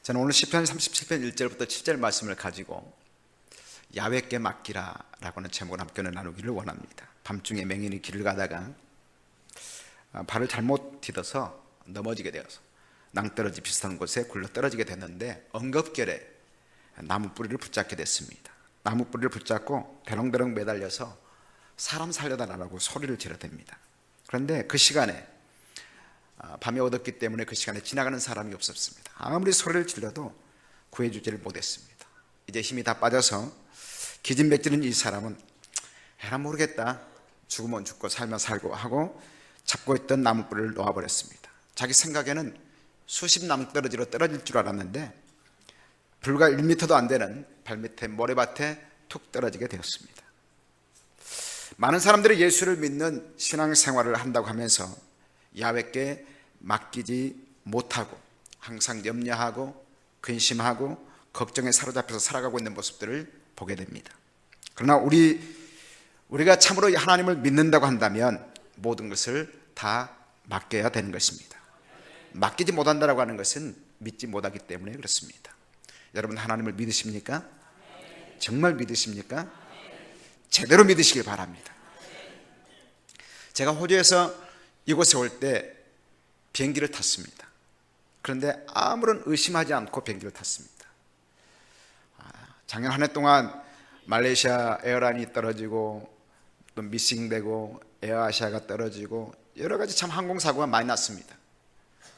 저는 오늘 시편 37편 1절부터 7절 말씀을 가지고 야훼께 맡기라 라고 하는 제목을 함께 나누기를 원합니다. 밤중에 맹인이 길을 가다가 발을 잘못 디뎌서 넘어지게 되어서 낭떠러지 비슷한 곳에 굴러 떨어지게 됐는데 엉겁결에 나무 뿌리를 붙잡게 됐습니다. 나무 뿌리를 붙잡고 대롱대롱 매달려서 사람 살려달라고 소리를 지르댑니다. 그런데 그 시간에 밤이 어둡기 때문에 그 시간에 지나가는 사람이 없었습니다. 아무리 소리를 질러도 구해주지를 못했습니다. 이제 힘이 다 빠져서 기진맥진한 이 사람은 에라 모르겠다, 죽으면 죽고 살면 살고 하고 잡고 있던 나무뿌리를 놓아버렸습니다. 자기 생각에는 수십 낭떠러지로 떨어질 줄 알았는데 불과 1m도 안 되는 발밑에 모래밭에 툭 떨어지게 되었습니다. 많은 사람들이 예수를 믿는 신앙생활을 한다고 하면서 야훼께 맡기지 못하고 항상 염려하고 근심하고 걱정에 사로잡혀서 살아가고 있는 모습들을 보게 됩니다. 그러나 우리가 참으로 하나님을 믿는다고 한다면 모든 것을 다 맡겨야 되는 것입니다. 맡기지 못한다고 하는 것은 믿지 못하기 때문에 그렇습니다. 여러분 하나님을 믿으십니까? 정말 믿으십니까? 제대로 믿으시길 바랍니다. 제가 호주에서 이곳에 올 때 비행기를 탔습니다. 그런데 아무런 의심하지 않고 비행기를 탔습니다. 작년 한 해 동안 말레이시아 에어라인이 떨어지고 또 미싱되고 에어아시아가 떨어지고 여러 가지 참 항공사고가 많이 났습니다.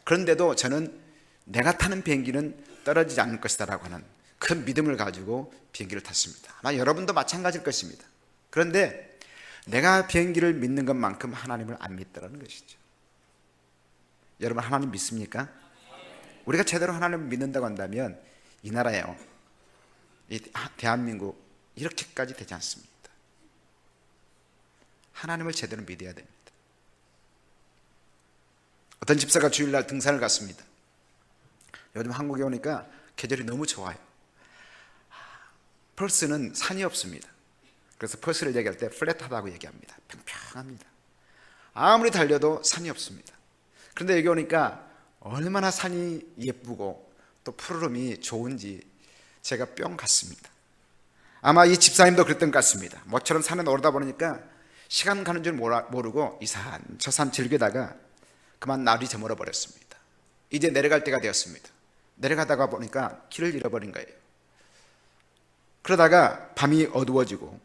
그런데도 저는 내가 타는 비행기는 떨어지지 않을 것이다 라고 하는 큰 믿음을 가지고 비행기를 탔습니다. 아마 여러분도 마찬가지일 것입니다. 그런데 내가 비행기를 믿는 것만큼 하나님을 안 믿더라는 것이죠. 여러분 하나님 믿습니까? 우리가 제대로 하나님을 믿는다고 한다면 이 나라요, 이 대한민국 이렇게까지 되지 않습니다. 하나님을 제대로 믿어야 됩니다. 어떤 집사가 주일날 등산을 갔습니다. 요즘 한국에 오니까 계절이 너무 좋아요. 펄스는 산이 없습니다. 그래서 펄스를 얘기할 때 플랫하다고 얘기합니다. 평평합니다. 아무리 달려도 산이 없습니다. 그런데 여기 오니까 얼마나 산이 예쁘고 또 푸르름이 좋은지 제가 뿅 갔습니다. 아마 이 집사님도 그랬던 것 같습니다. 모처럼 산에 오르다 보니까 시간 가는 줄 모르고 이 산 저 산 즐기다가 그만 날이 저물어 버렸습니다. 이제 내려갈 때가 되었습니다. 내려가다가 보니까 길을 잃어버린 거예요. 그러다가 밤이 어두워지고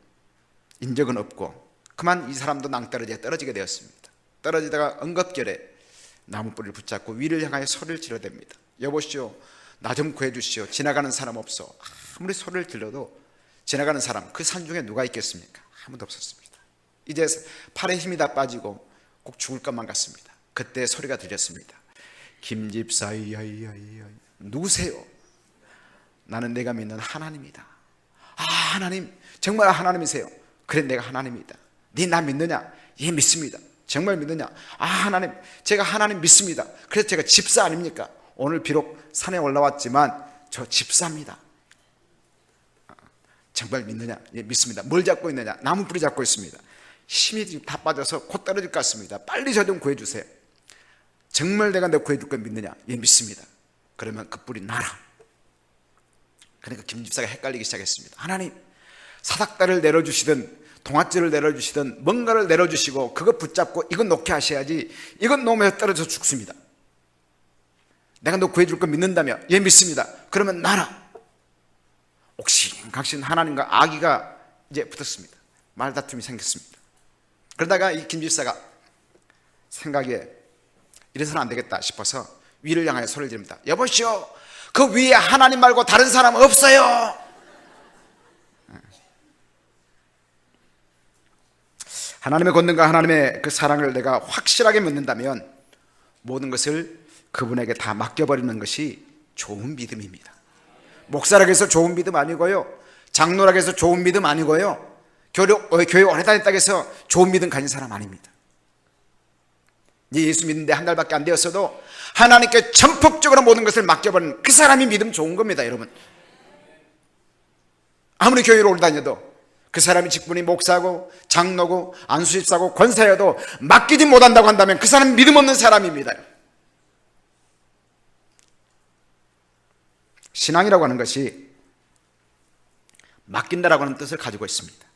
인적은 없고 그만 이 사람도 낭떠러지에 떨어지게 되었습니다. 떨어지다가 엉겁결에 나무뿌리를 붙잡고 위를 향하여 소리를 지르댑니다. 여보시오, 나 좀 구해주시오. 지나가는 사람 없어. 아무리 소리를 질러도 지나가는 사람, 그 산 중에 누가 있겠습니까? 아무도 없었습니다. 이제 팔에 힘이 다 빠지고 꼭 죽을 것만 같습니다. 그때 소리가 들렸습니다. 김집사이야이야이야, 누구세요? 나는 내가 믿는 하나님이다. 아, 하나님, 정말 하나님이세요? 그래, 내가 하나님이다. 네 나 믿느냐? 예, 믿습니다. 정말 믿느냐? 아, 하나님, 제가 하나님 믿습니다. 그래서 제가 집사 아닙니까? 오늘 비록 산에 올라왔지만 저 집사입니다. 정말 믿느냐? 예, 믿습니다. 뭘 잡고 있느냐? 나무뿌리 잡고 있습니다. 힘이 다 빠져서 곧 떨어질 것 같습니다. 빨리 저 좀 구해주세요. 정말 내가 너 구해줄 걸 믿느냐? 예, 믿습니다. 그러면 그 뿔이 나라. 그러니까 김 집사가 헷갈리기 시작했습니다. 하나님, 사닥다를 내려주시든 동아줄을 내려주시든 뭔가를 내려주시고 그거 붙잡고 이건 놓게 하셔야지, 이건 놓으면 떨어져 죽습니다. 내가 너 구해줄 거 믿는다며? 예, 믿습니다. 그러면 나라. 옥신각신 하나님과 아기가 이제 붙었습니다. 말다툼이 생겼습니다. 그러다가 이 김 집사가 생각에 이래서는 안 되겠다 싶어서 위를 향하여 소리를 지릅니다. 여보시오, 그 위에 하나님 말고 다른 사람 없어요. 하나님의 권능과 하나님의 그 사랑을 내가 확실하게 믿는다면 모든 것을 그분에게 다 맡겨버리는 것이 좋은 믿음입니다. 목사라고 해서 좋은 믿음 아니고요, 장로라고 해서 좋은 믿음 아니고요, 교회 오래 다녔다고 해서 좋은 믿음 가진 사람 아닙니다. 예수 믿는데 한 달밖에 안 되었어도 하나님께 전폭적으로 모든 것을 맡겨버리는 그 사람이 믿음 좋은 겁니다. 여러분, 아무리 교회를 오래 다녀도 그 사람이 직분이 목사고 장로고 안수집사고 권사여도 맡기지 못한다고 한다면 그 사람은 믿음 없는 사람입니다. 신앙이라고 하는 것이 맡긴다라고 하는 뜻을 가지고 있습니다.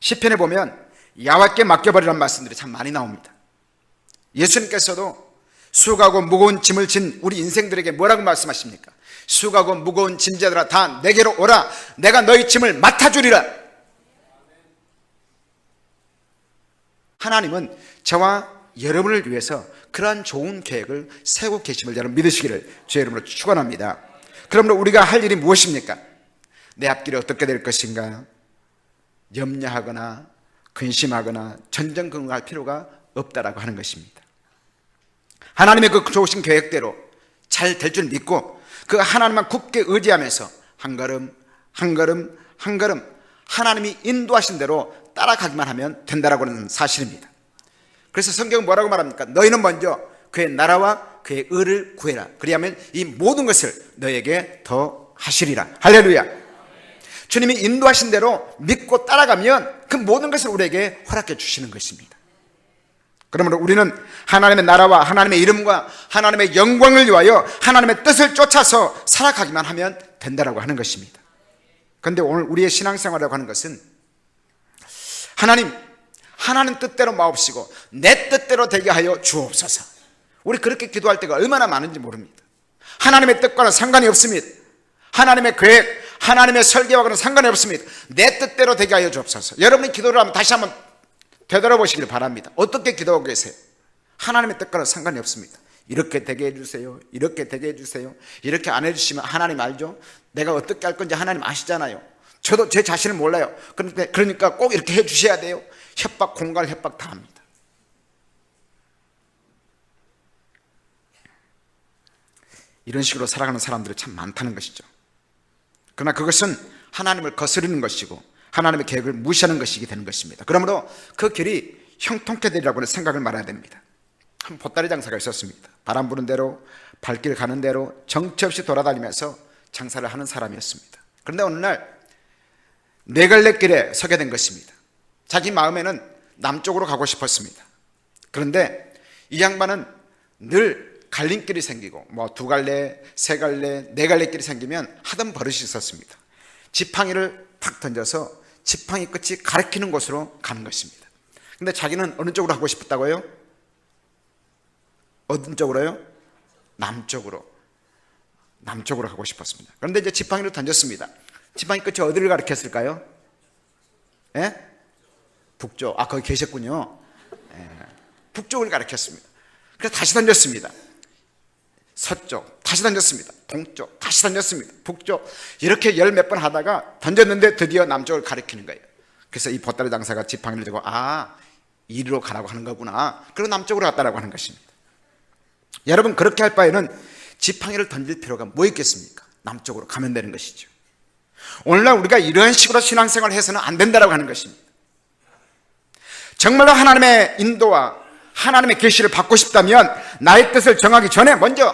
시편에 보면 야훼께 맡겨버리라는 말씀들이 참 많이 나옵니다. 예수님께서도 수고하고 무거운 짐을 진 우리 인생들에게 뭐라고 말씀하십니까? 수고하고 무거운 짐자들아 다 내게로 오라, 내가 너희 짐을 맡아주리라. 하나님은 저와 여러분을 위해서 그러한 좋은 계획을 세우고 계심을 여러분 믿으시기를 주의 이름으로 축원합니다. 그러므로 우리가 할 일이 무엇입니까? 내 앞길이 어떻게 될 것인가 염려하거나 근심하거나 전전긍긍할 필요가 없다라고 하는 것입니다. 하나님의 그 좋으신 계획대로 잘 될 줄 믿고 그 하나님만 굳게 의지하면서 한 걸음 한 걸음 한 걸음 하나님이 인도하신 대로 따라가기만 하면 된다라고 하는 사실입니다. 그래서 성경은 뭐라고 말합니까? 너희는 먼저 그의 나라와 그의 의를 구해라. 그리하면 이 모든 것을 너에게 더 하시리라. 할렐루야. 주님이 인도하신 대로 믿고 따라가면 그 모든 것을 우리에게 허락해 주시는 것입니다. 그러므로 우리는 하나님의 나라와 하나님의 이름과 하나님의 영광을 위하여 하나님의 뜻을 쫓아서 살아가기만 하면 된다라고 하는 것입니다. 그런데 오늘 우리의 신앙생활이라고 하는 것은 하나님 뜻대로 마옵시고 내 뜻대로 되게 하여 주옵소서. 우리 그렇게 기도할 때가 얼마나 많은지 모릅니다. 하나님의 뜻과는 상관이 없습니다. 하나님의 계획, 하나님의 설계와는 상관이 없습니다. 내 뜻대로 되게 하여 주옵소서. 여러분이 기도를 하면 다시 한번 되돌아보시길 바랍니다. 어떻게 기도하고 계세요? 하나님의 뜻과는 상관이 없습니다. 이렇게 되게 해주세요, 이렇게 되게 해주세요. 이렇게 안 해주시면 하나님 알죠? 내가 어떻게 할 건지 하나님 아시잖아요. 저도 제 자신을 몰라요. 그러니까 꼭 이렇게 해주셔야 돼요. 협박, 공갈, 협박 다 합니다. 이런 식으로 살아가는 사람들이 참 많다는 것이죠. 그러나 그것은 하나님을 거스르는 것이고 하나님의 계획을 무시하는 것이게 되는 것입니다. 그러므로 그 길이 형통케 되리라고 하는 생각을 말해야 됩니다. 한 보따리 장사가 있었습니다. 바람 부는 대로 발길 가는 대로 정처 없이 돌아다니면서 장사를 하는 사람이었습니다. 그런데 어느 날 네 갈래 길에 서게 된 것입니다. 자기 마음에는 남쪽으로 가고 싶었습니다. 그런데 이 양반은 늘 갈림길이 생기고 두 갈래, 세 갈래, 네 갈래 길이 생기면 하던 버릇이 있었습니다. 지팡이를 탁 던져서 지팡이 끝이 가리키는 곳으로 가는 것입니다. 근데 자기는 어느 쪽으로 가고 싶었다고요? 어느 쪽으로요? 남쪽으로 가고 싶었습니다. 그런데 이제 지팡이를 던졌습니다. 지팡이 끝이 어디를 가리켰을까요? 예? 북쪽. 거기 계셨군요. 예. 북쪽을 가리켰습니다. 그래서 다시 던졌습니다. 서쪽, 다시 던졌습니다. 동쪽, 다시 던졌습니다. 북쪽. 이렇게 열 몇 번 하다가 던졌는데 드디어 남쪽을 가리키는 거예요. 그래서 이 보따리 장사가 지팡이를 들고 이리로 가라고 하는 거구나. 그리고 남쪽으로 갔다라고 하는 것입니다. 여러분, 그렇게 할 바에는 지팡이를 던질 필요가 뭐 있겠습니까? 남쪽으로 가면 되는 것이죠. 오늘날 우리가 이런 식으로 신앙생활을 해서는 안 된다라고 하는 것입니다. 정말로 하나님의 인도와 하나님의 계시를 받고 싶다면 나의 뜻을 정하기 전에 먼저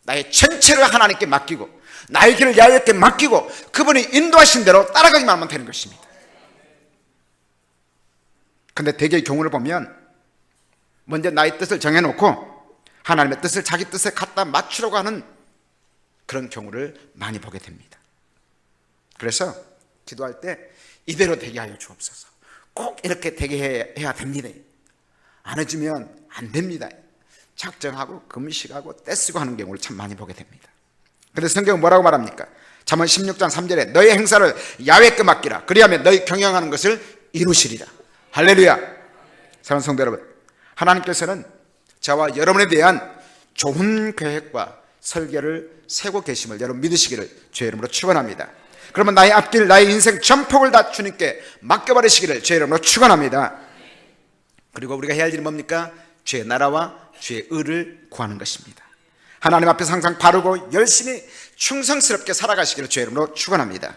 나의 전체를 하나님께 맡기고 나의 길을 야훼께 맡기고 그분이 인도하신 대로 따라가기만 하면 되는 것입니다. 그런데 대개의 경우를 보면 먼저 나의 뜻을 정해놓고 하나님의 뜻을 자기 뜻에 갖다 맞추려고 하는 그런 경우를 많이 보게 됩니다. 그래서 기도할 때 이대로 되게 하여 주옵소서. 꼭 이렇게 되게 해야 됩니다. 안 해주면 안 됩니다. 작정하고 금식하고 떼쓰고 하는 경우를 참 많이 보게 됩니다. 그래서 성경은 뭐라고 말합니까? 잠언 16장 3절에 너희 행사를 야훼께 맡기라. 그리하면 너희 경영하는 것을 이루시리라. 할렐루야. 사랑하는 성도 여러분, 하나님께서는 저와 여러분에 대한 좋은 계획과 설계를 세고 계심을 여러분 믿으시기를 주의 이름으로 축원합니다. 그러면 나의 앞길, 나의 인생 전폭을 다 주님께 맡겨버리시기를 주의 이름으로 축원합니다. 그리고 우리가 해야 할 일이 뭡니까? 주의 나라와 주의 의를 구하는 것입니다. 하나님 앞에서 항상 바르고 열심히 충성스럽게 살아가시기를 주의 이름으로 축원합니다.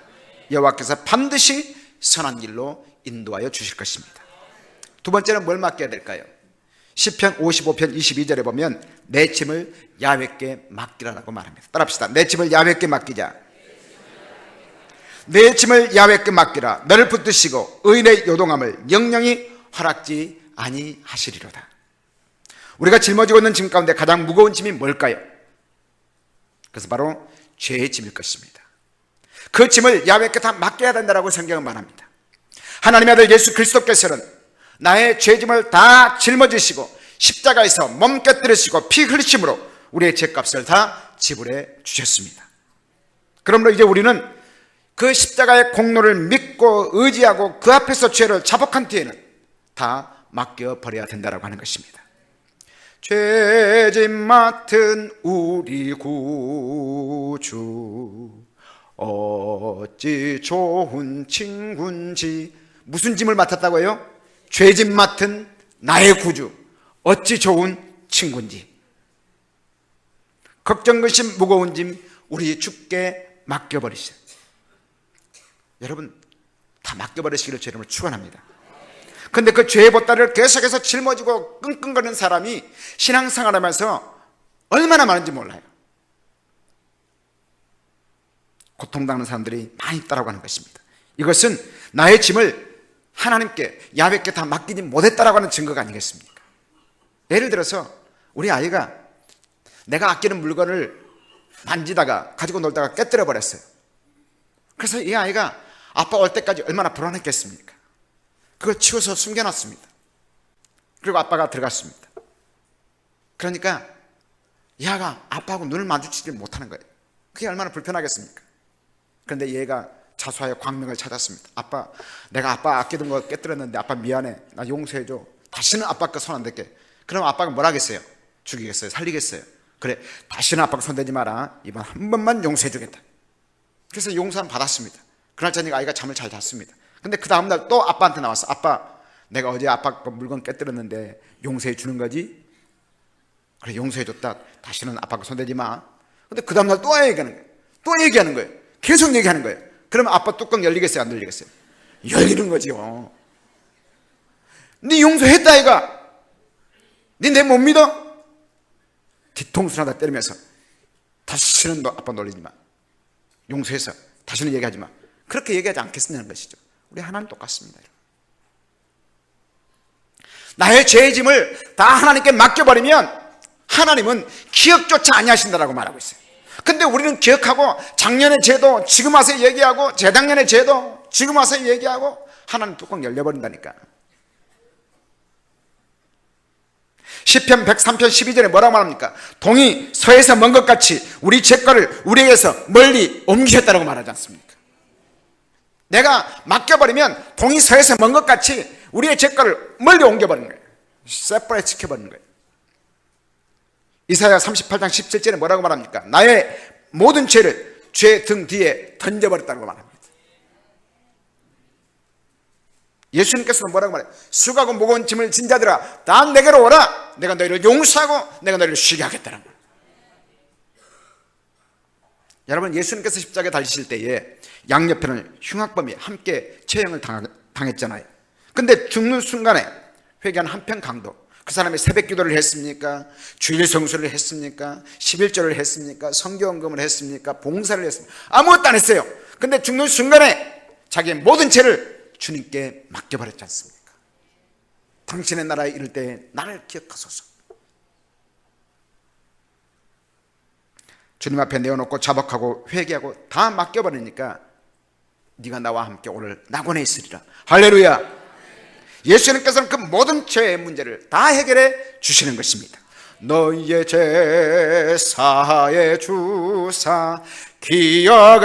여호와께서 반드시 선한 길로 인도하여 주실 것입니다. 두 번째는 뭘 맡겨야 될까요? 시편 55편 22절에 보면 내 짐을 야훼께 맡기라라고 말합니다. 따라합시다. 내 짐을 야훼께 맡기자. 내 짐을 야훼께 맡기라. 너를 붙드시고 의인의 요동함을 영영이 허락지 아니하시리로다. 우리가 짊어지고 있는 짐 가운데 가장 무거운 짐이 뭘까요? 그래서 바로 죄의 짐일 것입니다. 그 짐을 야훼께 다 맡겨야 된다라고 성경은 말합니다. 하나님의 아들 예수 그리스도께서는 나의 죄 짐을 다 짊어지시고 십자가에서 몸 깨뜨리시고 피 흘리심으로 우리의 죄값을 다 지불해 주셨습니다. 그러므로 이제 우리는 그 십자가의 공로를 믿고 의지하고 그 앞에서 죄를 자복한 뒤에는 다 맡겨버려야 된다고 하는 것입니다. 죄짐 맡은 우리 구주 어찌 좋은 친구인지. 무슨 짐을 맡았다고요? 죄짐 맡은 나의 구주 어찌 좋은 친구인지. 걱정 근심 무거운 짐 우리 주께 맡겨버리시오. 여러분 다 맡겨버리시기를 제 이름으로 축원합니다. 근데 그 죄의 보따리를 계속해서 짊어지고 끙끙거리는 사람이 신앙생활하면서 얼마나 많은지 몰라요. 고통당하는 사람들이 많이 있다고 하는 것입니다. 이것은 나의 짐을 하나님께 야훼께 다 맡기지 못했다라고 하는 증거가 아니겠습니까? 예를 들어서 우리 아이가 내가 아끼는 물건을 만지다가 가지고 놀다가 깨뜨려 버렸어요. 그래서 이 아이가 아빠 올 때까지 얼마나 불안했겠습니까? 그걸 치워서 숨겨놨습니다. 그리고 아빠가 들어갔습니다. 그러니까 이 아이가 아빠하고 눈을 마주치지 못하는 거예요. 그게 얼마나 불편하겠습니까? 그런데 얘가 자수하여 광명을 찾았습니다. 아빠, 내가 아빠 아끼던 거 깨뜨렸는데 아빠 미안해. 나 용서해줘. 다시는 아빠 거 손 안 댈게. 그럼 아빠가 뭘 하겠어요? 죽이겠어요? 살리겠어요? 그래, 다시는 아빠가 손대지 마라. 이번 한 번만 용서해주겠다. 그래서 용서는 받았습니다. 그날 저녁 아이가 잠을 잘 잤습니다. 근데 그 다음날 또 아빠한테 나왔어. 아빠, 내가 어제 아빠 거 물건 깨뜨렸는데 용서해 주는 거지? 그래, 용서해 줬다. 다시는 아빠 거 손대지 마. 근데 그 다음날 또 얘기하는 거예요. 또 얘기하는 거예요. 계속 얘기하는 거예요. 그러면 아빠 뚜껑 열리겠어요? 안 열리겠어요? 열리는 거지요. 네 용서했다 아이가. 네 내 못 믿어? 뒤통수 하나 때리면서 다시는 너 아빠 놀리지 마. 용서해서 다시는 얘기하지 마. 그렇게 얘기하지 않겠느냐는 것이죠. 우리 하나님 똑같습니다. 나의 죄의 짐을 다 하나님께 맡겨버리면 하나님은 기억조차 아니하신다라고 말하고 있어요. 근데 우리는 기억하고 작년의 죄도 지금 와서 얘기하고 재작년의 죄도 지금 와서 얘기하고 하나님 뚜껑 열려버린다니까. 시편 103편 12절에 뭐라고 말합니까? 동이 서에서 먼 것 같이 우리 죄과를 우리에게서 멀리 옮기셨다고 말하지 않습니까? 내가 맡겨버리면 동이 서에서 먼 것 같이 우리의 죄과를 멀리 옮겨버리는 거예요. 세퍼레이트 시켜버리는 거예요. 이사야 38장 17절에 뭐라고 말합니까? 나의 모든 죄를 죄 등 뒤에 던져버렸다고 말합니다. 예수님께서는 뭐라고 말해요? 수고하고 무거운 짐을 진 자들아 다 내게로 오라. 내가 너희를 용서하고 내가 너희를 쉬게 하겠다는 거예요. 여러분, 예수님께서 십자가에 달리실 때에 양옆에는 흉악범이 함께 처형을 당했잖아요. 근데 죽는 순간에 회개한 한편 강도, 그 사람이 새벽 기도를 했습니까? 주일 성수를 했습니까? 11조를 했습니까? 성경금을 했습니까? 봉사를 했습니까? 아무것도 안 했어요. 근데 죽는 순간에 자기의 모든 죄를 주님께 맡겨버렸지 않습니까? 당신의 나라에 이를 때 나를 기억하소서. 주님 앞에 내어놓고 자복하고 회개하고 다 맡겨버리니까 네가 나와 함께 오늘 낙원에 있으리라. 할렐루야. 예수님께서는 그 모든 죄의 문제를 다 해결해 주시는 것입니다. 너희의 죄 사하여 주사 기억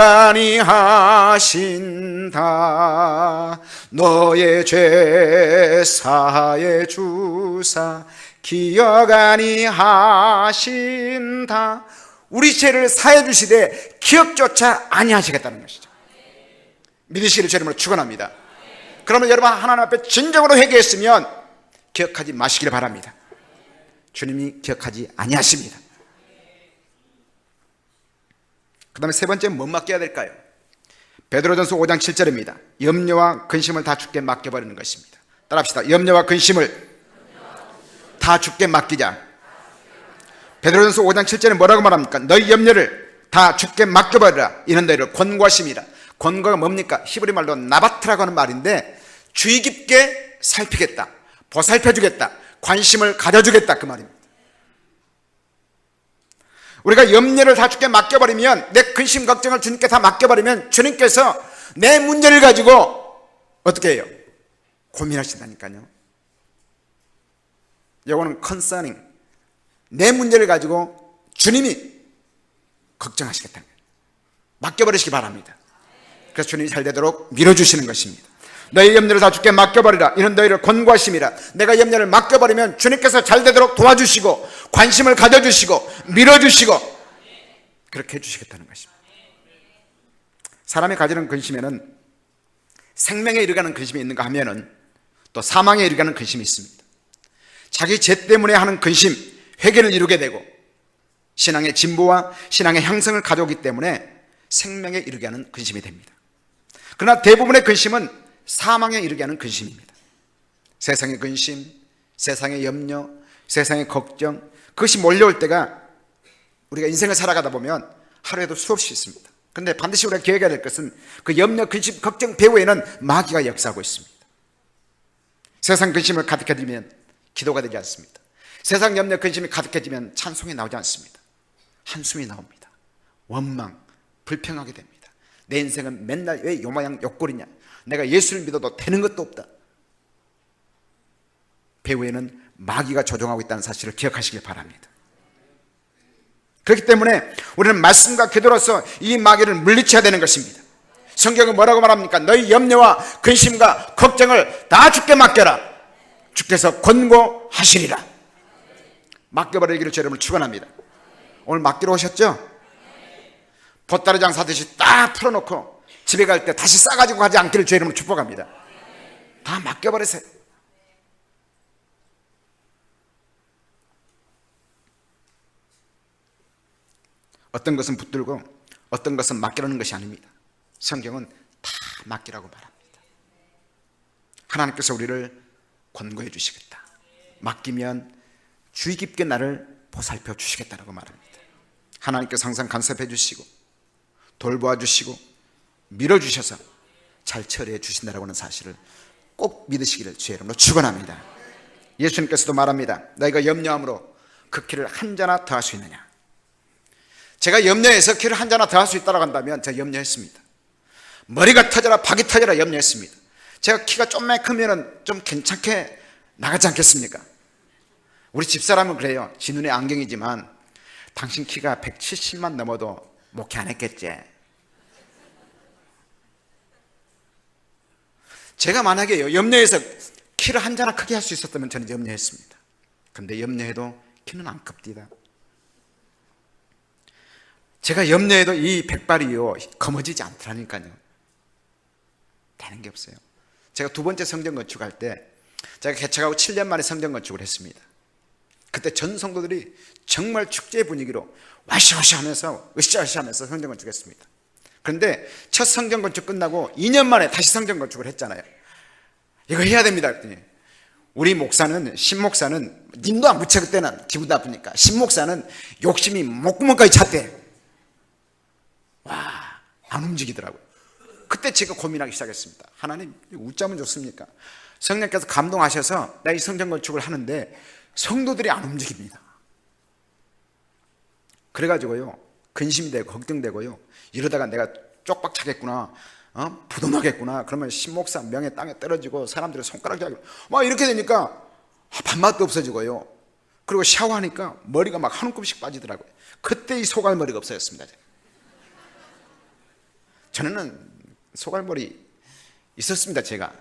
아니하신다. 너의 죄 사하여 주사 기억 아니하신다. 우리 죄를 사해 주시되 기억조차 아니하시겠다는 것이죠. 믿으시기를 주님으로 축원합니다. 그러면 여러분 하나님 앞에 진정으로 회개했으면 기억하지 마시기를 바랍니다. 주님이 기억하지 아니하십니다. 그 다음에 세 번째 뭐 맡겨야 될까요? 베드로전서 5장 7절입니다. 염려와 근심을 다 주께 맡겨버리는 것입니다. 따라합시다. 염려와 근심을 다 주께 맡기자. 베드로전서 5장 7절에 뭐라고 말합니까? 너희 염려를 다 주께 맡겨버리라. 이는 너희를 권고하심이라. 권고가 뭡니까? 히브리 말로 나바트라고 하는 말인데 주의 깊게 살피겠다, 보살펴주겠다, 관심을 가져주겠다, 그 말입니다. 우리가 염려를 다 주께 맡겨버리면, 내 근심 걱정을 주님께 다 맡겨버리면 주님께서 내 문제를 가지고 어떻게 해요? 고민하신다니까요. 요거는 concerning, 내 문제를 가지고 주님이 걱정하시겠다는 거예요. 맡겨버리시기 바랍니다. 그래서 주님이 잘 되도록 밀어주시는 것입니다. 너희 염려를 다 주께 맡겨버리라. 이는 너희를 권고하심이라. 내가 염려를 맡겨버리면 주님께서 잘 되도록 도와주시고 관심을 가져주시고 밀어주시고 그렇게 해주시겠다는 것입니다. 사람이 가지는 근심에는 생명에 이르가는 근심이 있는가 하면은 또 사망에 이르가는 근심이 있습니다. 자기 죄 때문에 하는 근심, 회개를 이루게 되고 신앙의 진보와 신앙의 향성을 가져오기 때문에 생명에 이르게 하는 근심이 됩니다. 그러나 대부분의 근심은 사망에 이르게 하는 근심입니다. 세상의 근심, 세상의 염려, 세상의 걱정, 그것이 몰려올 때가 우리가 인생을 살아가다 보면 하루에도 수없이 있습니다. 그런데 반드시 우리가 기억해야 될 것은 그 염려, 근심, 걱정 배후에는 마귀가 역사하고 있습니다. 세상 근심을 가득해지면 기도가 되지 않습니다. 세상 염려, 근심이 가득해지면 찬송이 나오지 않습니다. 한숨이 나옵니다. 원망, 불평하게 됩니다. 내 인생은 맨날 왜 요마양 욕골이냐, 내가 예수를 믿어도 되는 것도 없다. 배후에는 마귀가 조종하고 있다는 사실을 기억하시길 바랍니다. 그렇기 때문에 우리는 말씀과 기도로서 이 마귀를 물리쳐야 되는 것입니다. 성경은 뭐라고 말합니까? 너희 염려와 근심과 걱정을 다 주께 맡겨라. 주께서 권고하시리라. 맡겨버리기를 주 여러분을 축원합니다. 오늘 맡기러 오셨죠? 보따리 장사듯이 딱 풀어놓고 집에 갈 때 다시 싸가지고 가지 않기를 주 이름으로 축복합니다. 다 맡겨버리세요. 어떤 것은 붙들고 어떤 것은 맡기라는 것이 아닙니다. 성경은 다 맡기라고 말합니다. 하나님께서 우리를 권고해 주시겠다. 맡기면 주의 깊게 나를 보살펴 주시겠다라고 말합니다. 하나님께서 항상 간섭해 주시고 돌보아 주시고 밀어주셔서 잘 처리해 주신다라고 하는 사실을 꼭 믿으시기를 주의 이름으로 축원합니다. 예수님께서도 말합니다. 너희가 염려함으로 그 키를 한 자나 더할 수 있느냐. 제가 염려해서 키를 한 자나 더할 수 있다고 한다면 제가 염려했습니다. 머리가 터져라 박이 터져라 염려했습니다. 제가 키가 좀만 크면 좀 괜찮게 나가지 않겠습니까? 우리 집사람은 그래요. 지 눈에 안경이지만 당신 키가 170만 넘어도 목회 안 했겠지. 제가 만약에 염려해서 키를 한 자나 크게 할 수 있었다면 저는 염려했습니다. 근데 염려해도 키는 안 큽니다. 제가 염려해도 이 백발이요 검어지지 않더라니까요. 되는 게 없어요. 제가 두 번째 성전 건축할 때 제가 개척하고 7년 만에 성전 건축을 했습니다. 그때 전 성도들이 정말 축제 분위기로 와시와시 하면서 으쌰으쌰 하면서 성전 건축했습니다. 그런데 첫 성전 건축 끝나고 2년 만에 다시 성전 건축을 했잖아요. 이거 해야 됩니다 그랬더니 우리 목사는 신목사는 님도 안 붙여 그때는 기분 나쁘니까 신목사는 욕심이 목구멍까지 찼대. 와 안 움직이더라고요. 그때 제가 고민하기 시작했습니다. 하나님 웃자면 좋습니까? 성령께서 감동하셔서 나 이 성전 건축을 하는데 성도들이 안 움직입니다. 그래가지고요 근심이 되고 걱정되고요 이러다가 내가 쪽박 차겠구나, 부도나겠구나. 그러면 신목사 명예 땅에 떨어지고 사람들이 손가락 잡고 막 이렇게 되니까 밥맛도 없어지고요. 그리고 샤워하니까 머리가 막 한 움큼씩 빠지더라고요. 그때 이 소갈머리가 없어졌습니다. 전에는 소갈머리 있었습니다. 제가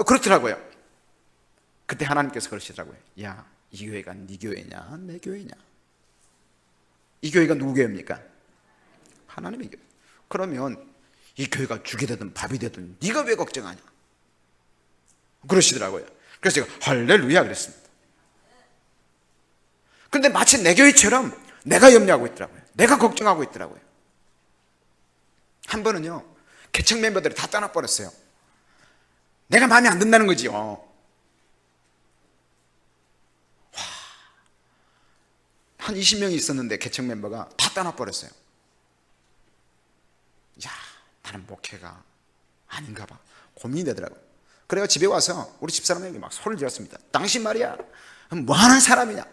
그렇더라고요. 그때 하나님께서 그러시더라고요. 야 이 교회가 네 교회냐 내 교회냐? 이 교회가 누구 교회입니까? 하나님의 교회. 그러면 이 교회가 죽이 되든 밥이 되든 네가 왜 걱정하냐? 그러시더라고요. 그래서 제가 할렐루야 그랬습니다. 그런데 마치 내 교회처럼 내가 염려하고 있더라고요. 내가 걱정하고 있더라고요. 한 번은요, 개척 멤버들이 다 떠나버렸어요. 내가 마음에 안 든다는 거지요. 와, 한 20명이 있었는데 개척 멤버가 다 떠나버렸어요. 야, 나는 목회가 아닌가 봐. 고민이 되더라고요. 그래서 집에 와서 우리 집사람에게 막 소리를 질렀습니다. 당신 말이야, 뭐 하는 사람이냐?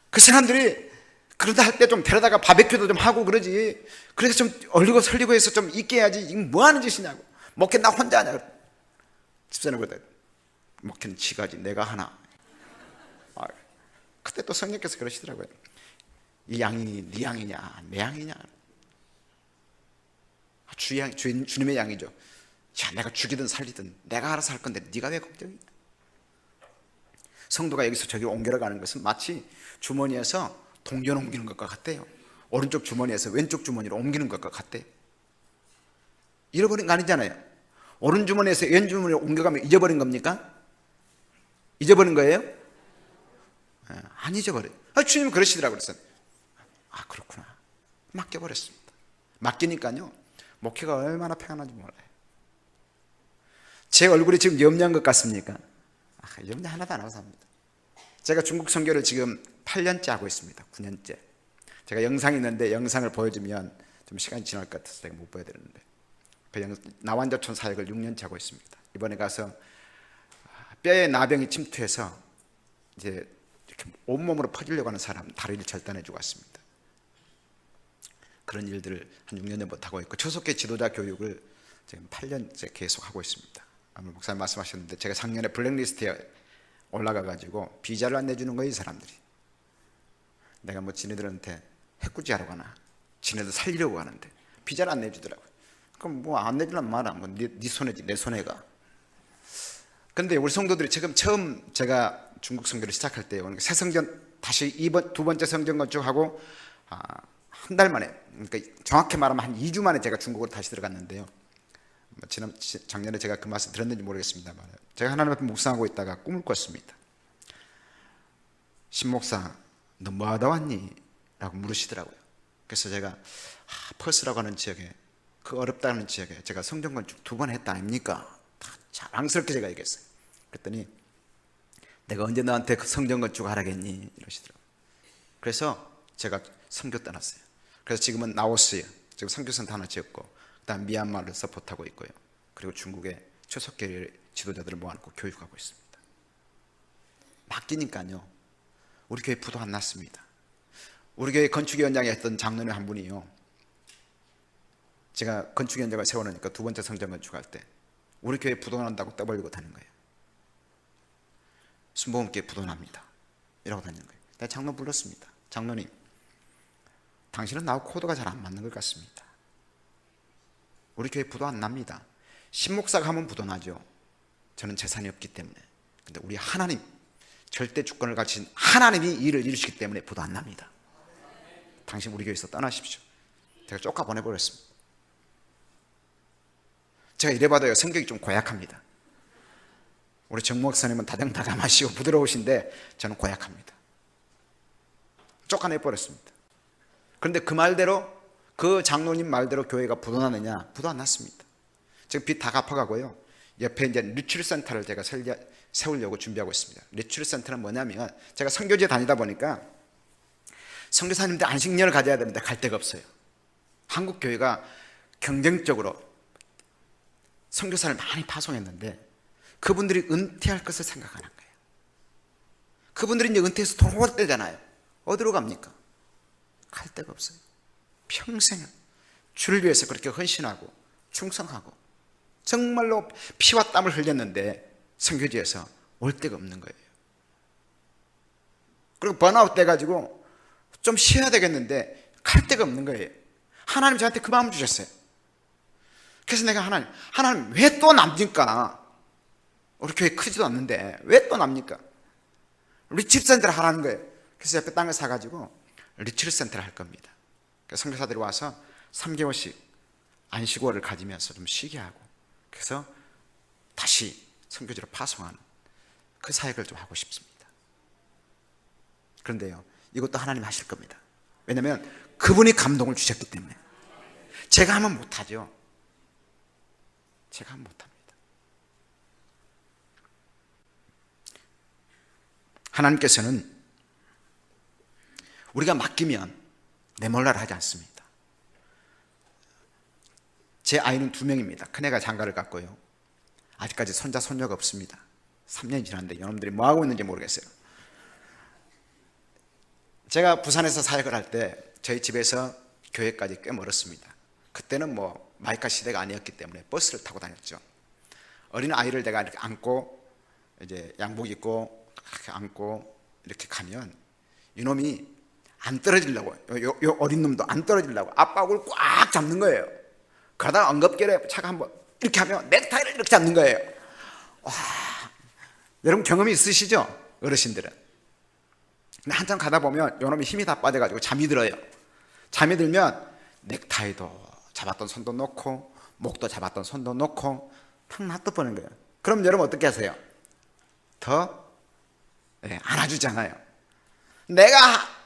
그 사람들이 그러다 할 때 좀 데려다가 바베큐도 좀 하고 그러지. 그래서 좀 얼리고 설리고 해서 좀 있게 해야지. 이거 뭐 하는 짓이냐고. 목회 나 혼자 하냐. 집사님 그러다 목회는 지가지 내가 하나. 그때 또 성령께서 그러시더라고요. 이 양이 네 양이냐 내 양이냐. 주님의 양이죠. 야, 내가 죽이든 살리든 내가 알아서 할 건데 네가 왜 걱정이냐. 성도가 여기서 저기로 옮겨 가는 것은 마치 주머니에서 동전 옮기는 것과 같대요. 오른쪽 주머니에서 왼쪽 주머니로 옮기는 것과 같대요. 잃어버린 거 아니잖아요. 오른 주머니에서 왼 주머니로 옮겨가면 잊어버린 겁니까? 잊어버린 거예요? 안 잊어버려요. 주님 그러시더라고요. 그래서 그렇구나. 맡겨버렸습니다. 맡기니까요, 목회가 얼마나 평안한지 몰라요. 제 얼굴이 지금 염려한 것 같습니까? 염려 하나도 안 하고 삽니다. 제가 중국 선교를 지금 8년째 하고 있습니다. 9년째. 제가 영상이 있는데 영상을 보여주면 좀 시간이 지날 것 같아서 제가 못 보여드렸는데, 나완저촌 사역을 6년째 하고 있습니다. 이번에 가서 뼈에 나병이 침투해서 이제 이렇게 온몸으로 퍼지려고 하는 사람 다리를 절단해주고 왔습니다. 그런 일들을 한 6년 전부터 하고 있고, 초속교 지도자 교육을 지금 8년째 계속 하고 있습니다. 아마 목사님 말씀하셨는데, 제가 작년에 블랙리스트에 올라가가지고 비자를 안 내주는 거예요. 이 사람들이. 내가 뭐 지네들한테 해꾸지하러 가나, 지네들 살리려고 하는데 비자를 안 내주더라고요. 그럼 뭐 안 내주려면 말아. 뭐 네 손해지 내 손해가. 근데 우리 성도들이 지금 처음 제가 중국 선교를 시작할 때 새 성전 다시 두 번째 성전 건축하고 한 달 만에, 그러니까 정확히 말하면 한 2주 만에 제가 중국으로 다시 들어갔는데요. 작년에 제가 그 말씀 들었는지 모르겠습니다만, 제가 하나님 앞에 묵상하고 있다가 꿈을 꿨습니다. 신목사, 너 뭐 하다 왔니? 라고 물으시더라고요. 그래서 제가 퍼스라고 하는 지역에, 그 어렵다는 지역에 제가 성전 건축 2번 했다 아닙니까? 자랑스럽게 제가 얘기했어요. 그랬더니 내가 언제 너한테 그 성전 건축 하라겠니? 이러시더라고요. 그래서 제가 선교 떠났어요. 그래서 지금은 라오스에 지금 선교센터 하나 지었고, 그다음 미얀마를 서포트하고 있고요. 그리고 중국의 초속교회 지도자들을 모아놓고 교육하고 있습니다. 맡기니까요, 우리 교회 부도 안 났습니다. 우리 교회 건축위원장에 했던 장로님 한 분이요, 제가 건축위원장을 세워놓으니까 2번째 성전 건축할 때 우리 교회 부도 난다고 떠벌리고 다니는 거예요. 순복음교회 부도 납니다 이라고 다니는 거예요. 내가 장로 불렀습니다. 장로님, 당신은 나하고 코드가 잘 안 맞는 것 같습니다. 우리 교회 부도 안 납니다. 신목사가 하면 부도 나죠. 저는 재산이 없기 때문에. 근데 우리 하나님, 절대 주권을 가진 하나님이 일을 이루시기 때문에 부도 안 납니다. 당신 우리 교회에서 떠나십시오. 제가 쫓아 보내버렸습니다. 제가 이래봐도요, 성격이 좀 고약합니다. 우리 정 목사님은 다정다감하시고 부드러우신데 저는 고약합니다. 쫓아내버렸습니다. 그런데 그 말대로, 그 장로님 말대로 교회가 부도 나느냐? 부도 안 났습니다. 지금 빚 다 갚아가고요, 옆에 이제 리트리트 센터를 제가 세우려고 준비하고 있습니다. 리트리트 센터는 뭐냐면, 제가 선교지에 다니다 보니까 선교사님들 안식년을 가져야 되는데 갈 데가 없어요. 한국 교회가 경쟁적으로 선교사를 많이 파송했는데 그분들이 은퇴할 것을 생각하는 거예요. 그분들이 이제 은퇴해서 돌아올 때잖아요. 어디로 갑니까? 갈 데가 없어요. 평생을 주를 위해서 그렇게 헌신하고 충성하고 정말로 피와 땀을 흘렸는데 선교지에서 올 데가 없는 거예요. 그리고 번아웃 돼가지고 좀 쉬어야 되겠는데 갈 데가 없는 거예요. 하나님 저한테 그 마음을 주셨어요. 그래서 내가 하나님 왜 또 남니까? 우리 교회 크지도 않는데 왜 또 남니까? 리트리트 센터를 하라는 거예요. 그래서 옆에 땅을 사가지고 리트리트 센터를 할 겁니다. 그래서 선교사들이 와서 3개월씩 안식월을 가지면서 좀 쉬게 하고, 그래서 다시 선교지로 파송하는 그 사역을 좀 하고 싶습니다. 그런데요, 이것도 하나님 하실 겁니다. 왜냐하면 그분이 감동을 주셨기 때문에. 제가 하면 못하죠. 제가 하면 못합니다. 하나님께서는 우리가 맡기면 내몰라를 하지 않습니다. 제 아이는 2명입니다. 큰애가 장가를 갔고요, 아직까지 손자 손녀가 없습니다. 3년이 지났는데 여러분들이 뭐하고 있는지 모르겠어요. 제가 부산에서 사역을 할 때 저희 집에서 교회까지 꽤 멀었습니다. 그때는 뭐 마이카 시대가 아니었기 때문에 버스를 타고 다녔죠. 어린 아이를 내가 이렇게 안고, 이제 양복 입고 이렇게 안고 이렇게 가면 이놈이 안 떨어지려고, 요 어린 놈도 안 떨어지려고 아빠 얼굴 꽉 잡는 거예요. 그러다가 엉겁결에 차가 한번 이렇게 하면 넥타이를 이렇게 잡는 거예요. 와, 여러분 경험이 있으시죠? 어르신들은. 근데 한참 가다 보면 요놈이 힘이 다 빠져가지고 잠이 들어요. 잠이 들면 넥타이도 잡았던 손도 놓고 목도 잡았던 손도 놓고 탁 놔둬버리는 거예요. 그럼 여러분 어떻게 하세요? 더 안아주잖아요. 내가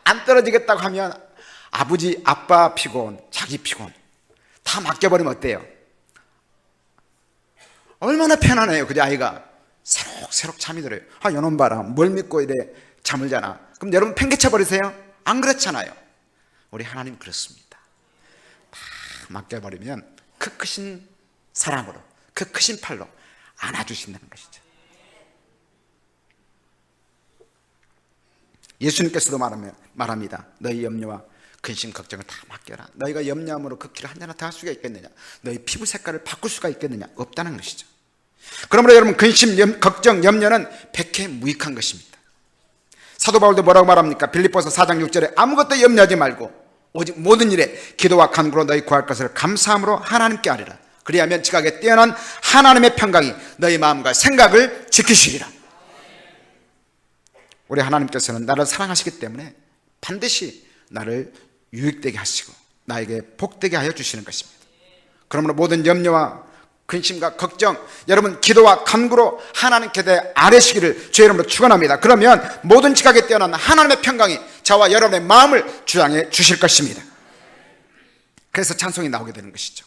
안 떨어지겠다고 하면 아버지, 아빠 피곤, 자기 피곤 다 맡겨버리면 어때요? 얼마나 편안해요. 그죠? 아이가 새록새록 잠이 들어요. 아, 요놈 봐라, 뭘 믿고 이래 잠을 자나. 그럼 여러분 팽개쳐 버리세요? 안 그렇잖아요. 우리 하나님 그렇습니다. 다 맡겨버리면 그 크신 사랑으로, 그 크신 팔로 안아주신다는 것이죠. 예수님께서도 말합니다. 너희 염려와 근심 걱정을 다 맡겨라. 너희가 염려함으로 그 길을 한자나 더 할 수가 있겠느냐? 너희 피부 색깔을 바꿀 수가 있겠느냐? 없다는 것이죠. 그러므로 여러분, 근심, 걱정, 염려는 백해무익한 것입니다. 사도 바울도 뭐라고 말합니까? 빌립보서 4장 6절에 아무것도 염려하지 말고 오직 모든 일에 기도와 간구로 너희 구할 것을 감사함으로 하나님께 아뢰라. 그리하면 지각에 뛰어난 하나님의 평강이 너희 마음과 생각을 지키시리라. 우리 하나님께서는 나를 사랑하시기 때문에 반드시 나를 유익되게 하시고 나에게 복되게 하여 주시는 것입니다. 그러므로 모든 염려와 근심과 걱정, 여러분 기도와 간구로 하나님께 대해 아뢰시기를 주의 이름으로 축원합니다. 그러면 모든 지각에 뛰어난 하나님의 평강이 저와 여러분의 마음을 주장해 주실 것입니다. 그래서 찬송이 나오게 되는 것이죠.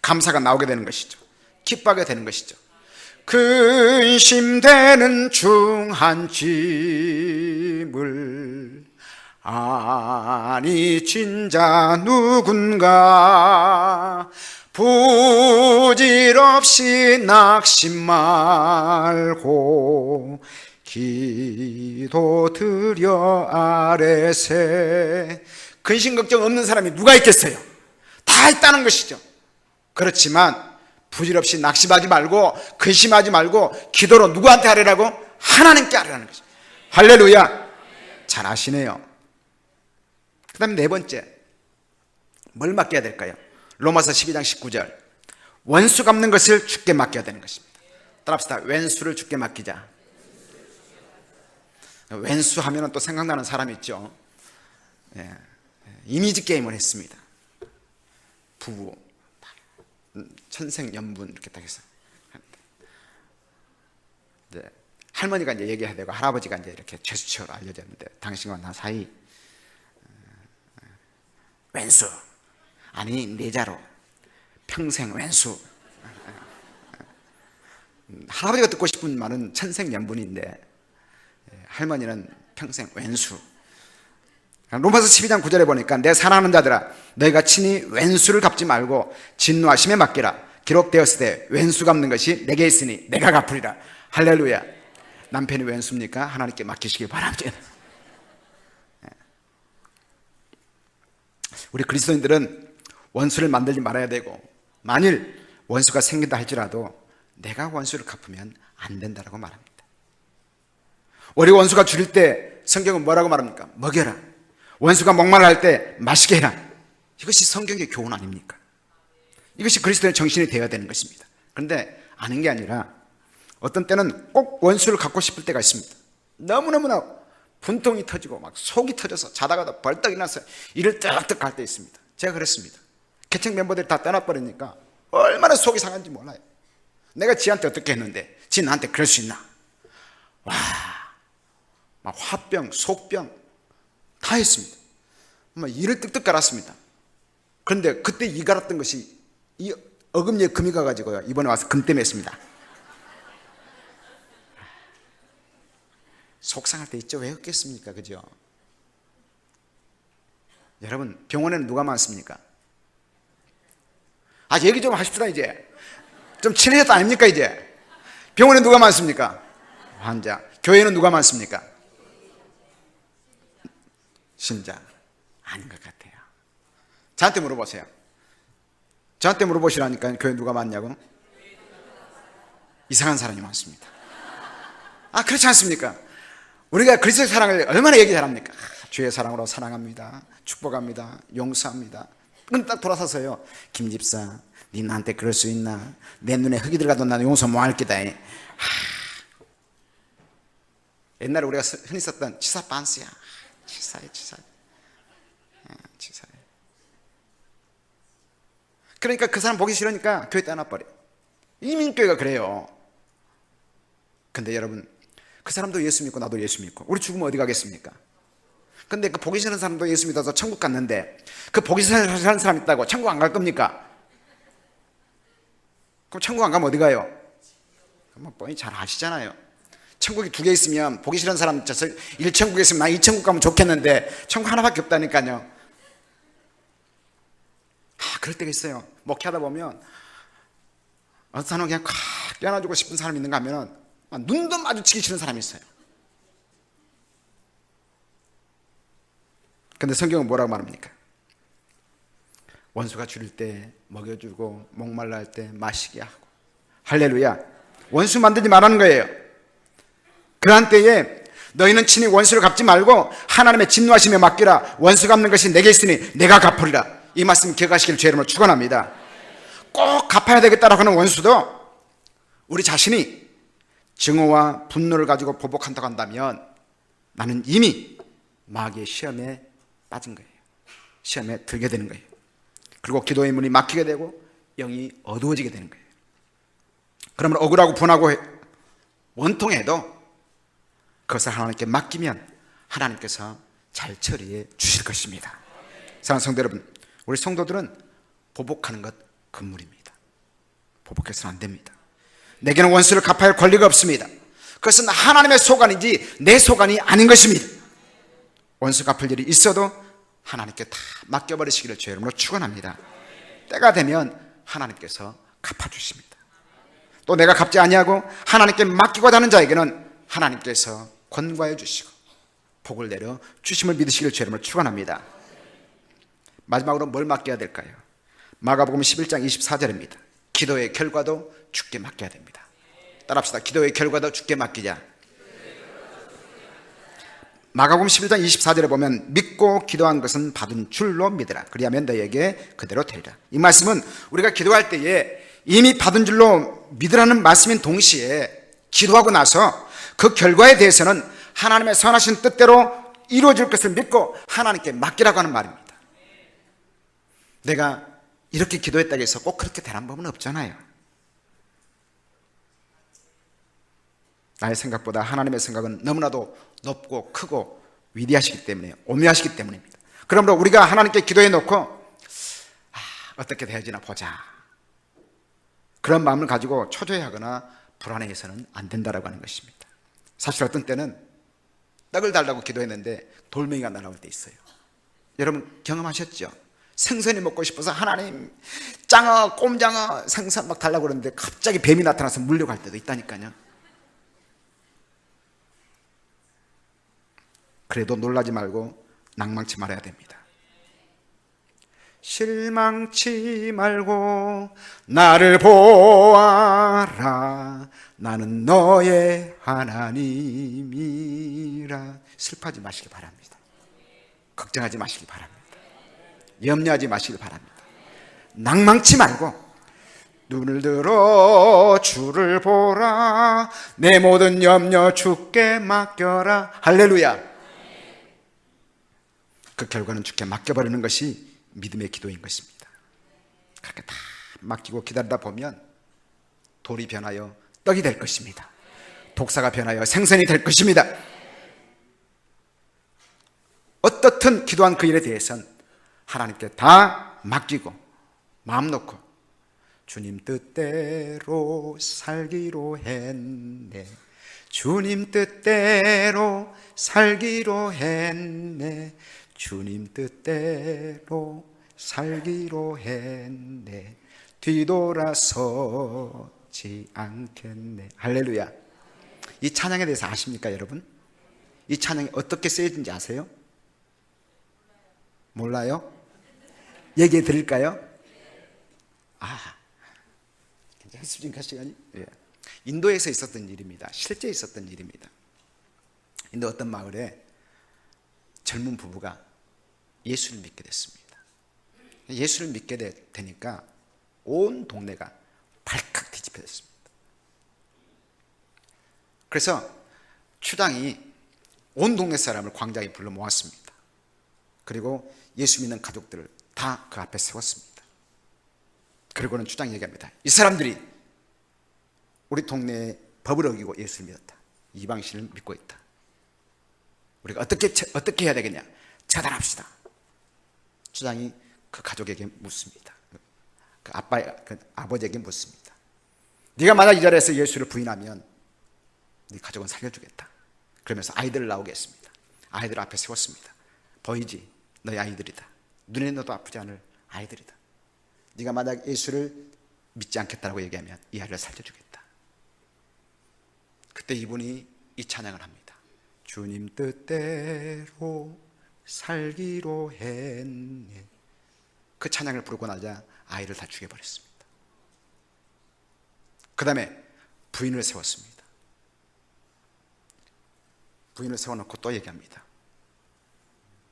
감사가 나오게 되는 것이죠. 기뻐하게 되는 것이죠. 근심되는 중한 짐을 아니 진자 누군가 부질없이 낙심 말고 기도 드려 아뢰세. 근심 걱정 없는 사람이 누가 있겠어요? 다 있다는 것이죠. 그렇지만 부질없이 낙심하지 말고 근심하지 말고 기도로 누구한테 하려고? 하나님께 하려는 것이죠. 할렐루야. 잘 아시네요. 그 다음에 네 번째, 뭘 맡겨야 될까요? 로마서 12장 19절, 원수 갚는 것을 주께 맡겨야 되는 것입니다. 따라합시다. 왼수를 주께 맡기자. 왼수 하면 또 생각나는 사람이 있죠. 이미지 게임을 했습니다. 부부 천생연분 이렇게 딱 해서 할머니가 이제 얘기해야 되고 할아버지가 이제 이렇게 제스처로 알려졌는데 당신과 나 사이 왼수, 아니 내자로 평생 왼수. 할아버지가 듣고 싶은 말은 천생연분인데 할머니는 평생 왼수. 로마서 12장 9절에 보니까 내 사랑하는 자들아 너희가 친히 왼수를 갚지 말고 진노하심에 맡기라. 기록되었으되 왼수 갚는 것이 내게 있으니 내가 갚으리라. 할렐루야. 남편이 왼수입니까? 하나님께 맡기시기 바랍니다. 우리 그리스도인들은 원수를 만들지 말아야 되고 만일 원수가 생긴다 할지라도 내가 원수를 갚으면 안 된다고 말합니다. 우리 원수가 줄일 때 성경은 뭐라고 말합니까? 먹여라. 원수가 목말라할 때 마시게 해라. 이것이 성경의 교훈 아닙니까? 이것이 그리스도의 정신이 되어야 되는 것입니다. 그런데 아는 게 아니라 어떤 때는 꼭 원수를 갖고 싶을 때가 있습니다. 너무너무나 분통이 터지고 막 속이 터져서 자다가도 벌떡 일어나서 이를 떡떡 갈 때 있습니다. 제가 그랬습니다. 개척 멤버들이 다 떠나버리니까 얼마나 속이 상한지 몰라요. 내가 지한테 어떻게 했는데 지 나한테 그럴 수 있나. 와, 막 화병, 속병 다 했습니다. 막 이를 뜩뜩 갈았습니다. 그런데 그때 이 갈았던 것이 이 어금니에 금이 가가지고요, 이번에 와서 금 때문에 했습니다. 속상할 때 있죠. 왜 없겠습니까? 그죠? 여러분, 병원에는 누가 많습니까? 아, 얘기 좀 하십시다. 이제 좀 친해졌다 아닙니까? 이제 병원에 누가 많습니까? 환자. 교회는 누가 많습니까? 신자. 아닌 것 같아요. 저한테 물어보세요. 저한테 물어보시라니까 교회 누가 많냐고? 이상한 사람이 많습니다. 아, 그렇지 않습니까? 우리가 그리스도의 사랑을 얼마나 얘기 잘합니까? 주의 사랑으로 사랑합니다, 축복합니다, 용서합니다. 그건 딱 돌아서서요, 김 집사, 니 나한테 그럴 수 있나? 내 눈에 흙이 들어가도 나는 용서 못 할 게다. 옛날에 우리가 흔히 썼던 치사 반스야. 치사해. 그러니까 그 사람 보기 싫으니까 교회 떠나버려. 이민교회가 그래요. 근데 여러분, 그 사람도 예수 믿고 나도 예수 믿고 우리 죽으면 어디 가겠습니까? 근데 그 보기 싫은 사람도 예수 믿어서 천국 갔는데 그 보기 싫은 사람 있다고 천국 안 갈 겁니까? 그럼 천국 안 가면 어디 가요? 뭐 뻔히 잘 아시잖아요. 천국이 두 개 있으면 보기 싫은 사람 1천국에 있으면 나 2천국 가면 좋겠는데 천국 하나밖에 없다니까요. 그럴 때가 있어요. 목회하다 보면 어떤 사람은 그냥 콱 껴안아주고 싶은 사람이 있는가 하면은 눈도 마주치기 싫은 사람이 있어요. 근데 성경은 뭐라고 말합니까? 원수가 줄일 때 먹여주고 목말라 할 때 마시게 하고. 할렐루야. 원수 만들지 말라는 거예요. 그러한 때에 너희는 친히 원수를 갚지 말고 하나님의 진노하심에 맡기라. 원수 갚는 것이 내게 있으니 내가 갚으리라. 이 말씀 기억하시길 주의 이름으로 축원합니다. 꼭 갚아야 되겠다라고 하는 원수도 우리 자신이 증오와 분노를 가지고 보복한다고 한다면 나는 이미 마귀의 시험에 빠진 거예요. 시험에 들게 되는 거예요. 그리고 기도의 문이 막히게 되고 영이 어두워지게 되는 거예요. 그러면 억울하고 분하고 원통해도 그것을 하나님께 맡기면 하나님께서 잘 처리해 주실 것입니다. 사랑하는 성도 여러분, 우리 성도들은 보복하는 것 금물입니다. 보복해서는 안 됩니다. 내게는 원수를 갚아야 할 권리가 없습니다. 그것은 하나님의 소관이지 내 소관이 아닌 것입니다. 원수 갚을 일이 있어도 하나님께 다 맡겨버리시기를 주의 이름으로 축원합니다. 때가 되면 하나님께서 갚아주십니다. 또 내가 갚지 아니하고 하나님께 맡기고 하는 자에게는 하나님께서 권고해 주시고 복을 내려 주심을 믿으시기를 주의 이름으로 축원합니다. 마지막으로 뭘 맡겨야 될까요? 마가복음 11장 24절입니다. 기도의 결과도 주께 맡겨야 됩니다. 따라합시다. 기도의 결과도 주께 맡기자. 마가복음 11장 24절에 보면 믿고 기도한 것은 받은 줄로 믿으라. 그리하면 너에게 그대로 되리라. 이 말씀은 우리가 기도할 때에 이미 받은 줄로 믿으라는 말씀인 동시에 기도하고 나서 그 결과에 대해서는 하나님의 선하신 뜻대로 이루어질 것을 믿고 하나님께 맡기라고 하는 말입니다. 내가 이렇게 기도했다고 해서 꼭 그렇게 되는 법은 없잖아요. 나의 생각보다 하나님의 생각은 너무나도 높고 크고 위대하시기 때문에, 오묘하시기 때문입니다. 그러므로 우리가 하나님께 기도해 놓고 어떻게 되어지나 보자, 그런 마음을 가지고 초조해하거나 불안해해서는 안 된다라고 하는 것입니다. 사실 어떤 때는 떡을 달라고 기도했는데 돌멩이가 날아올 때 있어요. 여러분 경험하셨죠? 생선이 먹고 싶어서 하나님 장어, 꼼장어, 생선 막 달라고 그러는데 갑자기 뱀이 나타나서 물려갈 때도 있다니까요. 그래도 놀라지 말고 낭망치 말아야 됩니다. 실망치 말고 나를 보아라. 나는 너의 하나님이라. 슬퍼하지 마시기 바랍니다. 걱정하지 마시기 바랍니다. 염려하지 마시기 바랍니다. 낭망치 말고 눈을 들어 주를 보라. 내 모든 염려 주께 맡겨라. 할렐루야. 그 결과는 주께 맡겨버리는 것이 믿음의 기도인 것입니다. 그렇게 다 맡기고 기다리다 보면 돌이 변하여 떡이 될 것입니다. 독사가 변하여 생선이 될 것입니다. 어떻든 기도한 그 일에 대해서는 하나님께 다 맡기고 마음 놓고 주님 뜻대로 살기로 했네, 주님 뜻대로 살기로 했네, 주님 뜻대로 살기로 했네, 뒤돌아서지 않겠네. 할렐루야. 이 찬양에 대해서 아십니까 여러분? 이 찬양이 어떻게 쓰여진지 아세요? 몰라요? 얘기해 드릴까요? 괜찮습니까 시간이? 예. 인도에서 있었던 일입니다. 실제 있었던 일입니다. 인도 어떤 마을에 젊은 부부가 예수를 믿게 됐습니다. 예수를 믿게 되니까 온 동네가 발칵 뒤집혀졌습니다. 그래서 추장이 온 동네 사람을 광장에 불러 모았습니다. 그리고 예수 믿는 가족들을 다 그 앞에 세웠습니다. 그리고는 추장이 얘기합니다. 이 사람들이 우리 동네에 법을 어기고 예수를 믿었다. 이방신을 믿고 있다. 우리가 어떻게 해야 되겠냐? 처단합시다. 추장이 그 가족에게 묻습니다. 그 아버지에게 묻습니다. 네가 만약 이 자리에서 예수를 부인하면 네 가족은 살려주겠다. 그러면서 아이들을 나오게 했습니다. 아이들 앞에 세웠습니다. 보이지? 너희 아이들이다. 눈에 넣어도 아프지 않을 아이들이다. 네가 만약 예수를 믿지 않겠다고 얘기하면 이 아이를 살려주겠다. 그때 이분이 이 찬양을 합니다. 주님 뜻대로 살기로 했네. 그 찬양을 부르고 나자 아이를 다 죽여버렸습니다. 그 다음에 부인을 세웠습니다. 부인을 세워놓고 또 얘기합니다.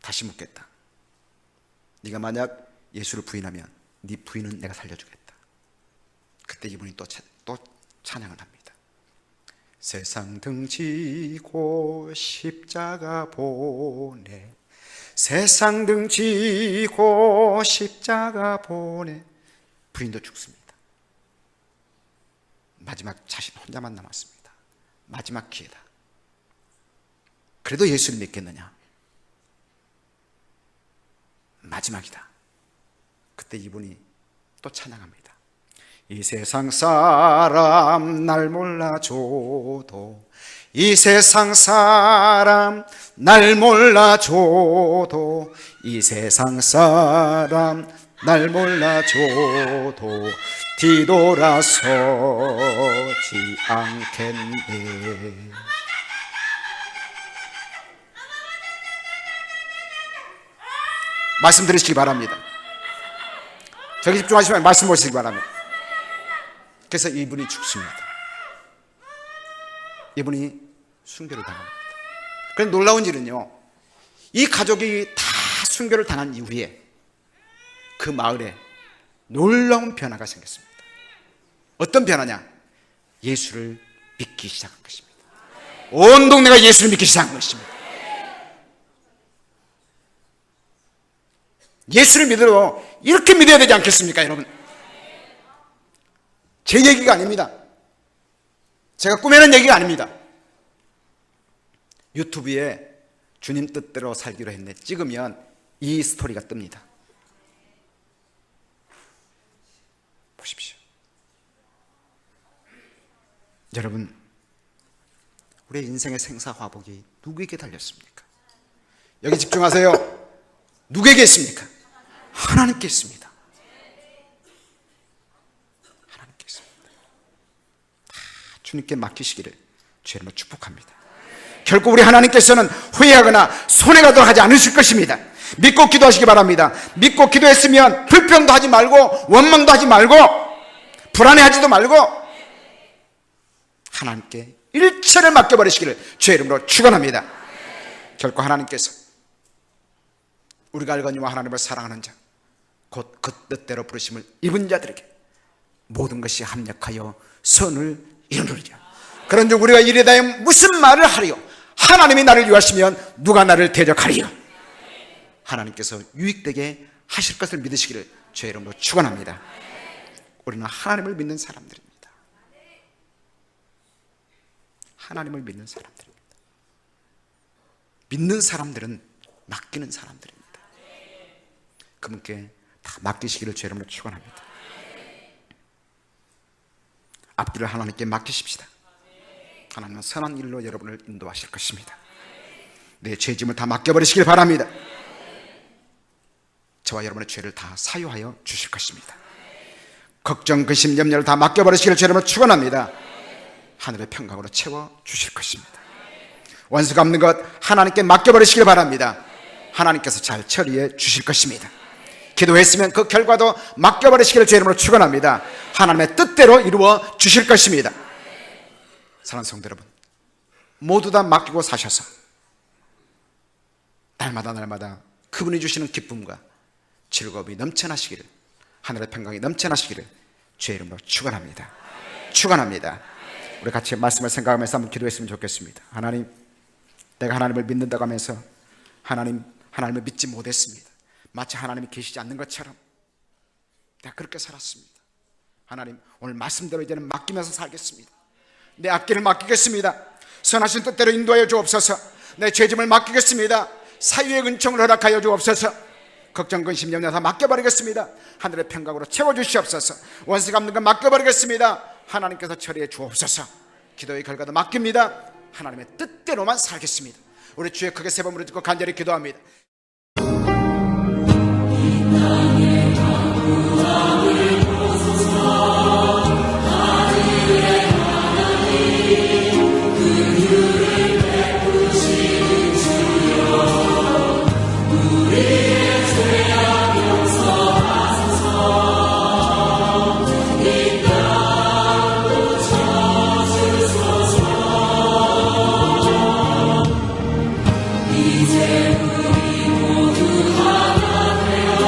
다시 묻겠다. 네가 만약 예수를 부인하면 네 부인은 내가 살려주겠다. 그때 이분이 또 찬양을 합니다. 세상 등지고 십자가 보내, 세상 등지고 십자가 보내. 부인도 죽습니다. 마지막 자신 혼자만 남았습니다. 마지막 기회다. 그래도 예수를 믿겠느냐? 마지막이다. 그때 이분이 또 찬양합니다. 이 세상 사람 날 몰라줘도, 이 세상 사람 날 몰라줘도, 이 세상 사람 날 몰라줘도 뒤돌아서지 않겠네. 말씀 들으시기 바랍니다. 저기 집중하시면 말씀 보시기 바랍니다. 그래서 이분이 죽습니다. 이분이 순교를 당합니다. 그런데 놀라운 일은요, 이 가족이 다 순교를 당한 이후에 그 마을에 놀라운 변화가 생겼습니다. 어떤 변화냐? 예수를 믿기 시작한 것입니다. 온 동네가 예수를 믿기 시작한 것입니다. 예수를 믿어도 이렇게 믿어야 되지 않겠습니까 여러분? 제 얘기가 아닙니다. 제가 꾸며낸 얘기가 아닙니다. 유튜브에 주님 뜻대로 살기로 했네 찍으면 이 스토리가 뜹니다. 보십시오. 여러분, 우리의 인생의 생사화복이 누구에게 달렸습니까? 여기 집중하세요. 누구에게 있습니까? 하나님께 있습니다. 하나님께 있습니다. 다 주님께 맡기시기를 주의 이름으로 축복합니다. 결국 우리 하나님께서는 후회하거나 손해가도록 하지 않으실 것입니다. 믿고 기도하시기 바랍니다. 믿고 기도했으면 불평도 하지 말고 원망도 하지 말고 불안해하지도 말고 하나님께 일체를 맡겨버리시기를 주의 이름으로 축원합니다. 결코 하나님께서 우리가 알거니와 하나님을 사랑하는 자 곧 그 뜻대로 부르심을 입은 자들에게 모든 것이 합력하여 선을 이루느니라. 그런즉 우리가 이에 대하여 무슨 말을 하리요? 하나님이 나를 위하시면 누가 나를 대적하리요? 하나님께서 유익되게 하실 것을 믿으시기를 주의 이름으로 축원합니다. 우리는 하나님을 믿는 사람들입니다. 하나님을 믿는 사람들입니다. 믿는 사람들은 맡기는 사람들입니다. 그분께 다 맡기시기를 주의 이름으로 축원합니다. 앞길을 하나님께 맡기십시다. 하나님은 선한 일로 여러분을 인도하실 것입니다. 내 죄짐을 다 맡겨버리시길 바랍니다. 저와 여러분의 죄를 다 사유하여 주실 것입니다. 걱정, 근심, 염려를 다 맡겨버리시기를 주의 이름으로 축원합니다. 하늘의 평강으로 채워주실 것입니다. 원수가 없는 것 하나님께 맡겨버리시길 바랍니다. 하나님께서 잘 처리해 주실 것입니다. 기도했으면 그 결과도 맡겨버리시기를 주의 이름으로 축원합니다. 하나님의 뜻대로 이루어 주실 것입니다. 사랑하는 성도 여러분, 모두 다 맡기고 사셔서 날마다 그분이 주시는 기쁨과 즐거움이 넘쳐나시기를, 하늘의 평강이 넘쳐나시기를 주의 이름으로 축원합니다. 축원합니다. 우리 같이 말씀을 생각하면서 한번 기도했으면 좋겠습니다. 하나님, 내가 하나님을 믿는다고 하면서 하나님을 믿지 못했습니다. 마치 하나님이 계시지 않는 것처럼 내가 그렇게 살았습니다. 하나님, 오늘 말씀대로 이제는 맡기면서 살겠습니다. 내 앞길을 맡기겠습니다. 선하신 뜻대로 인도하여 주옵소서. 내 죄짐을 맡기겠습니다. 사유의 은총을 허락하여 주옵소서. 걱정, 근심, 염려 다 맡겨버리겠습니다. 하늘의 평강으로 채워주시옵소서. 원수가 없는 것 맡겨버리겠습니다. 하나님께서 처리해 주옵소서. 기도의 결과도 맡깁니다. 하나님의 뜻대로만 살겠습니다. 우리 주의 크게 세 번 부르짖고 간절히 기도합니다. 이제 우리 모두 하나 되어